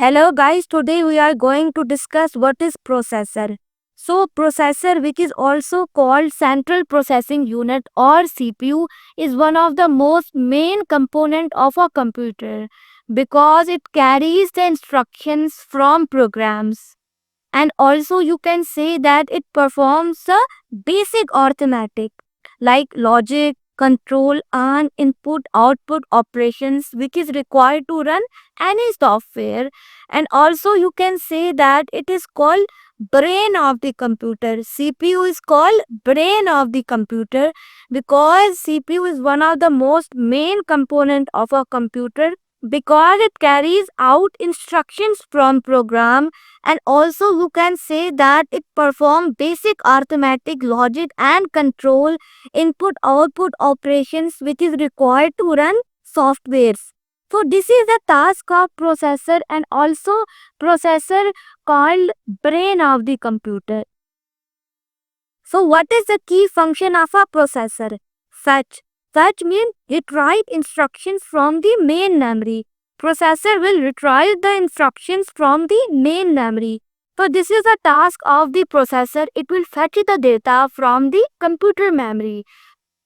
Hello guys, today we are going to discuss what is processor. So processor, which is also called central processing unit or CPU, is one of the most main component of a computer because it carries the instructions from programs. And also you can say that it performs the basic arithmetic like logic, control and input output operations which is required to run any software. And also you can say that it is called brain of the computer. CPU is called brain of the computer because CPU is one of the most main component of a computer because it carries out instructions from program. And also you can say that it performs basic arithmetic logic and control input output operations which is required to run softwares. So this is the task of processor and also processor called brain of the computer. So what is the key function of a processor? Fetch. Fetch means retrieve instructions from the main memory. Processor will retrieve the instructions from the main memory. So this is the task of the processor. It will fetch the data from the computer memory.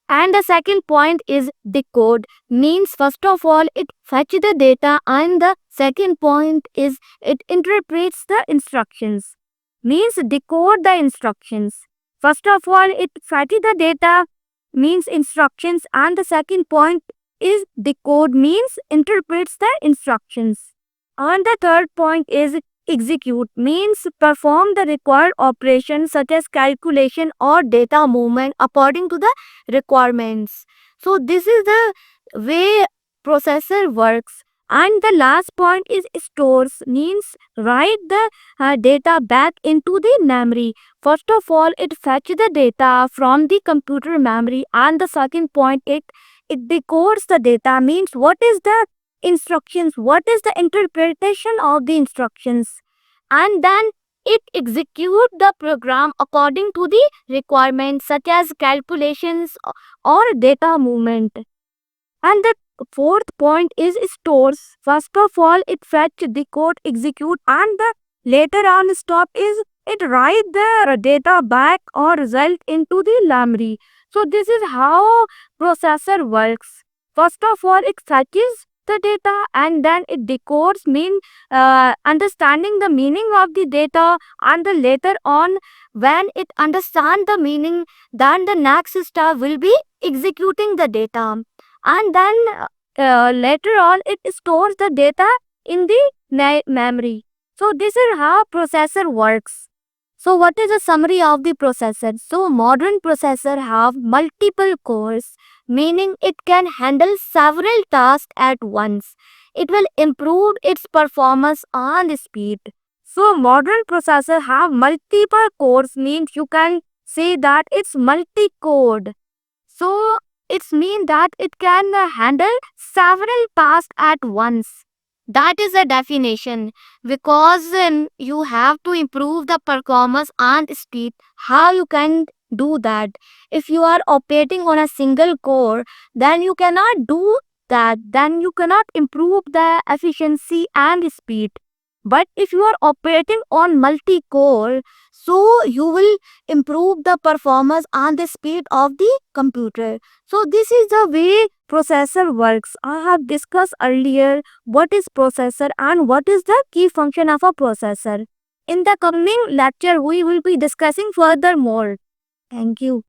And the second point is decode. Means first of all it fetch the data and the second point is it interprets the instructions. Means decode the instructions. First of all it fetch the data means instructions and the second point is decode means interprets the instructions. And the third point is execute means perform the required operations such as calculation or data movement according to the requirements. So this is the way processor works. And the last point is stores means write the data back into the memory. First of all it fetch the data from the computer memory and the second point it decodes the data means what is the instructions, what is the interpretation of the instructions, and then it execute the program according to the requirements such as calculations or data movement. And the fourth point is stores. First of all it fetch, decode, execute and the later on stop is it write the data back or result into the memory. So this is how processor works. First of all it fetches the data and then it decodes mean understanding the meaning of the data, and the later on when it understand the meaning then the next step will be executing the data, and then later on it stores the data in the memory. So this is how processor works. So what is a summary of the processor? So modern processor have multiple cores, meaning it can handle several tasks at once. It will improve its performance and speed. So modern processor have multiple cores means you can say that it's multi-cored. So it's mean that it can handle several tasks at once. That is a definition because you have to improve the performance and speed. How you can do that? If you are operating on a single core, then you cannot do that. Then you cannot improve the efficiency and speed. But if you are operating on multi-core, so you will improve the performance and the speed of the computer. So this is the way processor works. I have discussed earlier what is processor and what is the key function of a processor. In the coming lecture, we will be discussing furthermore. Thank you.